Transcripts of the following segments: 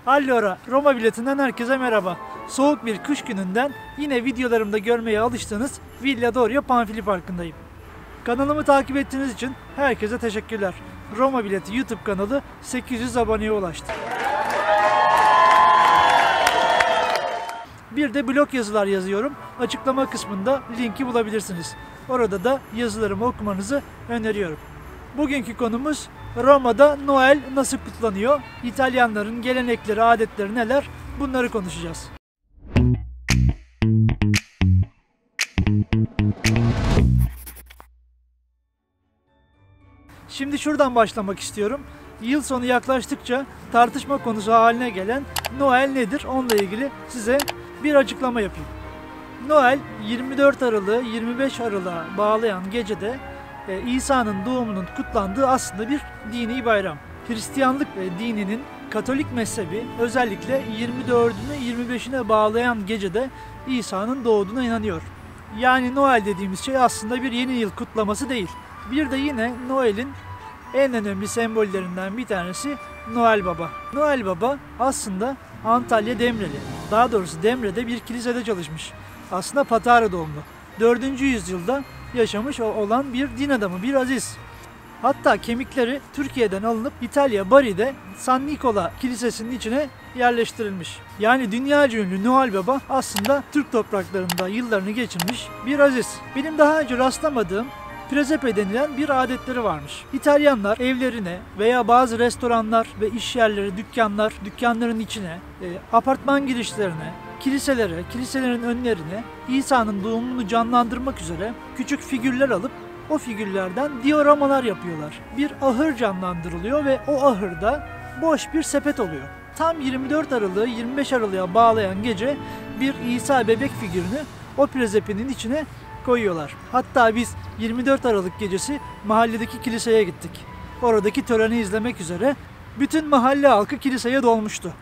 Allora, Roma biletinden herkese merhaba. Soğuk bir kış gününden yine videolarımda görmeye alıştığınız Villa Doria Panfili Parkı'ndayım. Kanalımı takip ettiğiniz için herkese teşekkürler. Roma Bileti YouTube kanalı 800 aboneye ulaştı. Bir de blog yazılar yazıyorum. Açıklama kısmında linki bulabilirsiniz. Orada da yazılarımı okumanızı öneriyorum. Bugünkü konumuz Roma'da Noel nasıl kutlanıyor? İtalyanların gelenekleri, adetleri neler? Bunları konuşacağız. Şimdi şuradan başlamak istiyorum. Yıl sonu yaklaştıkça tartışma konusu haline gelen Noel nedir? Onunla ilgili size bir açıklama yapayım. Noel 24 Aralık'ı 25 Aralık'a bağlayan gecede İsa'nın doğumunun kutlandığı aslında bir dini bayram. Hristiyanlık dininin Katolik mezhebi özellikle 24'ünü 25'ine bağlayan gecede İsa'nın doğduğuna inanıyor. Yani Noel dediğimiz şey aslında bir yeni yıl kutlaması değil. Bir de yine Noel'in en önemli sembollerinden bir tanesi Noel Baba. Noel Baba aslında Antalya Demreli. Daha doğrusu Demre'de bir kilisede çalışmış. Aslında Patara doğumlu. 4. yüzyılda yaşamış olan bir din adamı, bir aziz. Hatta kemikleri Türkiye'den alınıp İtalya Bari'de San Nicola Kilisesi'nin içine yerleştirilmiş. Yani dünyaca ünlü Noel Baba aslında Türk topraklarında yıllarını geçirmiş bir aziz. Benim daha önce rastlamadığım presepe denilen bir adetleri varmış. İtalyanlar evlerine veya bazı restoranlar ve iş yerleri, dükkanların içine, apartman girişlerine, kiliselere, kiliselerin önlerine İsa'nın doğumunu canlandırmak üzere küçük figürler alıp o figürlerden dioramalar yapıyorlar. Bir ahır canlandırılıyor ve o ahırda boş bir sepet oluyor. Tam 24 Aralık'ı 25 Aralık'a bağlayan gece bir İsa bebek figürünü o presepenin içine koyuyorlar. Hatta biz 24 Aralık gecesi mahalledeki kiliseye gittik. Oradaki töreni izlemek üzere bütün mahalle halkı kiliseye dolmuştu.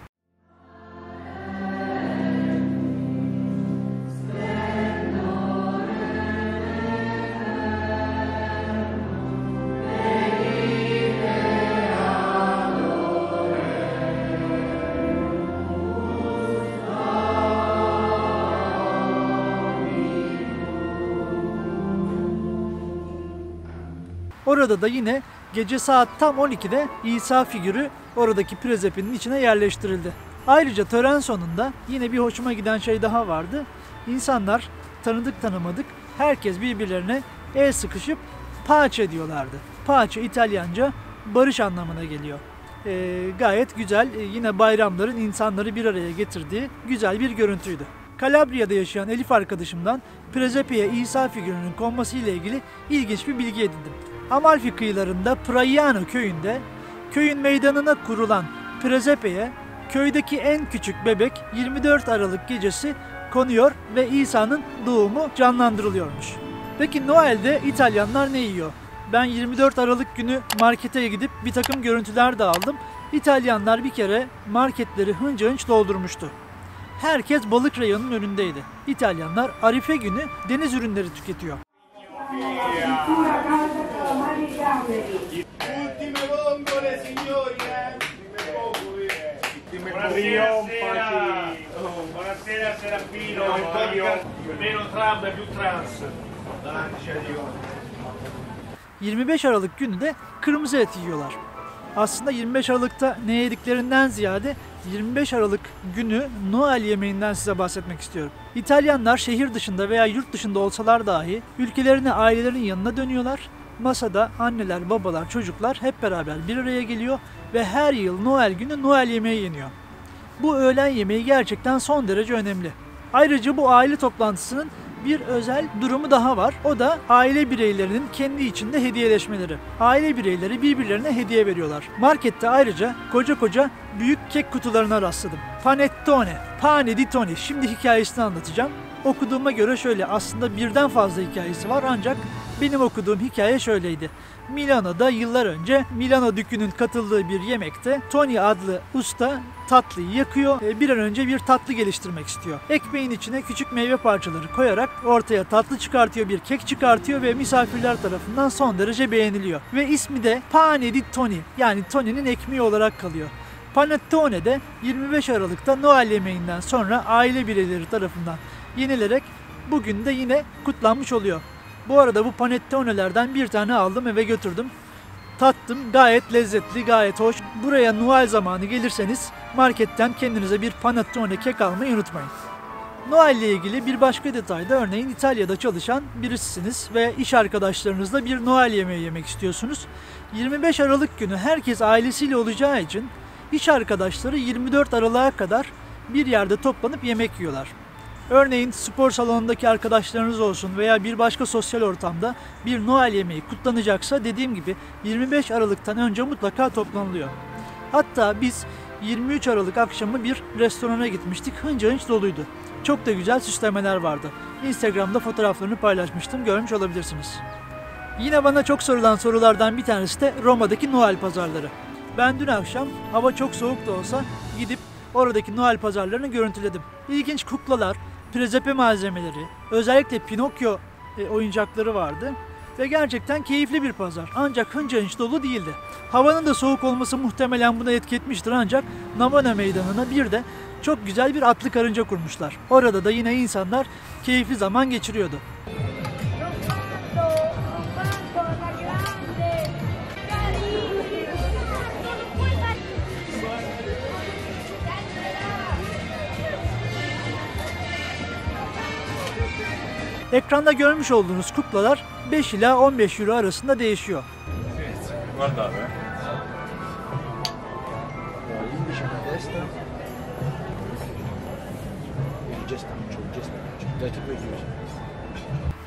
Orada da yine gece saat tam 12'de İsa figürü oradaki presepenin içine yerleştirildi. Ayrıca tören sonunda yine bir hoşuma giden şey daha vardı. İnsanlar tanıdık tanımadık herkes birbirlerine el sıkışıp pace diyorlardı. Pace İtalyanca barış anlamına geliyor. Gayet güzel, yine bayramların insanları bir araya getirdiği güzel bir görüntüydü. Kalabriya'da yaşayan Elif arkadaşımdan presepeye İsa figürünün konması ile ilgili ilginç bir bilgi edindim. Amalfi kıyılarında Praiano köyünde köyün meydanına kurulan presepeye köydeki en küçük bebek 24 Aralık gecesi konuyor ve İsa'nın doğumu canlandırılıyormuş. Peki Noel'de İtalyanlar ne yiyor? Ben 24 Aralık günü markete gidip bir takım görüntüler de aldım. İtalyanlar bir kere marketleri hınca hınç doldurmuştu. Herkes balık reyonunun önündeydi. İtalyanlar Arife günü deniz ürünleri tüketiyor. Buonasera Serafino, meno tram e più trans. 25 Aralık günü de kırmızı et yiyorlar. Aslında 25 Aralık'ta ne yediklerinden ziyade 25 Aralık günü Noel yemeğinden size bahsetmek istiyorum. İtalyanlar şehir dışında veya yurt dışında olsalar dahi ülkelerine, ailelerin yanına dönüyorlar. Masada anneler, babalar, çocuklar hep beraber bir araya geliyor ve her yıl Noel günü Noel yemeği yeniyor. Bu öğlen yemeği gerçekten son derece önemli. Ayrıca bu aile toplantısının bir özel durumu daha var. O da aile bireylerinin kendi içinde hediyeleşmeleri. Aile bireyleri birbirlerine hediye veriyorlar. Markette ayrıca koca büyük kek kutularına rastladım. Panettone, pane di toni. Şimdi hikayesini anlatacağım. Okuduğuma göre şöyle, aslında birden fazla hikayesi var ancak benim okuduğum hikaye şöyleydi. Milano'da yıllar önce Milano Dükü'nün katıldığı bir yemekte Tony adlı usta tatlıyı yakıyor. Bir an önce bir tatlı geliştirmek istiyor. Ekmeğin içine küçük meyve parçaları koyarak ortaya tatlı çıkartıyor, bir kek çıkartıyor ve misafirler tarafından son derece beğeniliyor. Ve ismi de Pane di Tony, yani Tony'nin ekmeği olarak kalıyor. Panettone de 25 Aralık'ta Noel yemeğinden sonra aile bireyleri tarafından yenilerek bugün de yine kutlanmış oluyor. Bu arada bu panettone'lerden bir tane aldım, eve götürdüm. Tattım, gayet lezzetli, gayet hoş. Buraya Noel zamanı gelirseniz marketten kendinize bir panettone kek almayı unutmayın. Noel ile ilgili bir başka detay da, örneğin İtalya'da çalışan birisisiniz ve iş arkadaşlarınızla bir Noel yemeği yemek istiyorsunuz. 25 Aralık günü herkes ailesiyle olacağı için iş arkadaşları 24 Aralık'a kadar bir yerde toplanıp yemek yiyorlar. Örneğin spor salonundaki arkadaşlarınız olsun veya bir başka sosyal ortamda bir Noel yemeği kutlanacaksa, dediğim gibi 25 Aralık'tan önce mutlaka toplanılıyor. Hatta biz 23 Aralık akşamı bir restorana gitmiştik. Hınca hınç doluydu. Çok da güzel süslemeler vardı. Instagram'da fotoğraflarını paylaşmıştım. Görmüş olabilirsiniz. Yine bana çok sorulan sorulardan bir tanesi de Roma'daki Noel pazarları. Ben dün akşam hava çok soğuk da olsa gidip oradaki Noel pazarlarını görüntüledim. İlginç kuklalar, presepe malzemeleri, özellikle Pinokyo oyuncakları vardı. Ve gerçekten keyifli bir pazar. Ancak hınca hınç dolu değildi. Havanın da soğuk olması muhtemelen buna etki etmiştir, ancak Navona Meydanı'na bir de çok güzel bir atlı karınca kurmuşlar. Orada da yine insanlar keyifli zaman geçiriyordu. Ekranda görmüş olduğunuz kuklalar 5 ila 15 euro arasında değişiyor. Guarda,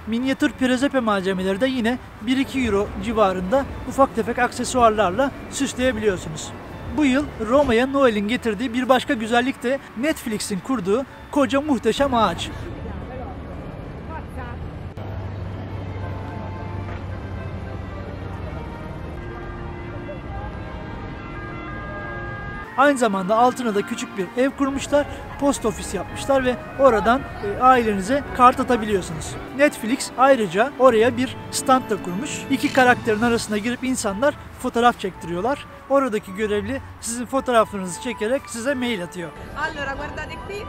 Minyatür presepe malzemeleri de yine 1-2 euro civarında ufak tefek aksesuarlarla süsleyebiliyorsunuz. Bu yıl Roma'ya Noel'in getirdiği bir başka güzellik de Netflix'in kurduğu koca muhteşem ağaç. Aynı zamanda altına da küçük bir ev kurmuşlar, post ofis yapmışlar ve oradan ailenize kart atabiliyorsunuz. Netflix ayrıca oraya bir stand da kurmuş. İki karakterin arasına girip insanlar fotoğraf çektiriyorlar. Oradaki görevli sizin fotoğraflarınızı çekerek size mail atıyor. Allora, guardate qui.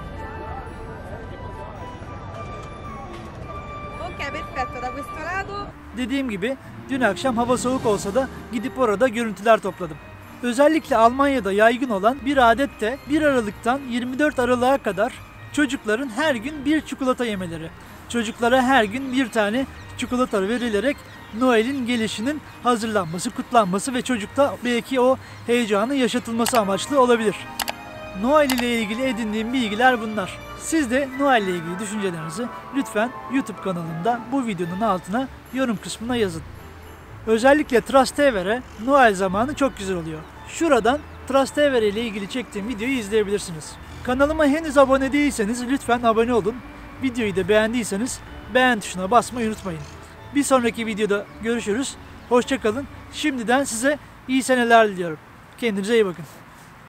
Ok, perfetto, da questo lado. Dediğim gibi dün akşam hava soğuk olsa da gidip orada görüntüler topladım. Özellikle Almanya'da yaygın olan bir adet de 1 Aralık'tan 24 Aralık'a kadar çocukların her gün bir çikolata yemeleri. Çocuklara her gün bir tane çikolata verilerek Noel'in gelişinin hazırlanması, kutlanması ve çocukta belki o heyecanı yaşatılması amaçlı olabilir. Noel ile ilgili edindiğim bilgiler bunlar. Siz de Noel ile ilgili düşüncelerinizi lütfen YouTube kanalımda bu videonun altına yorum kısmına yazın. Özellikle Trastevere Noel zamanı çok güzel oluyor. Şuradan Trastevere ile ilgili çektiğim videoyu izleyebilirsiniz. Kanalıma henüz abone değilseniz lütfen abone olun. Videoyu da beğendiyseniz beğen tuşuna basmayı unutmayın. Bir sonraki videoda görüşürüz. Hoşça kalın. Şimdiden size iyi seneler diliyorum. Kendinize iyi bakın.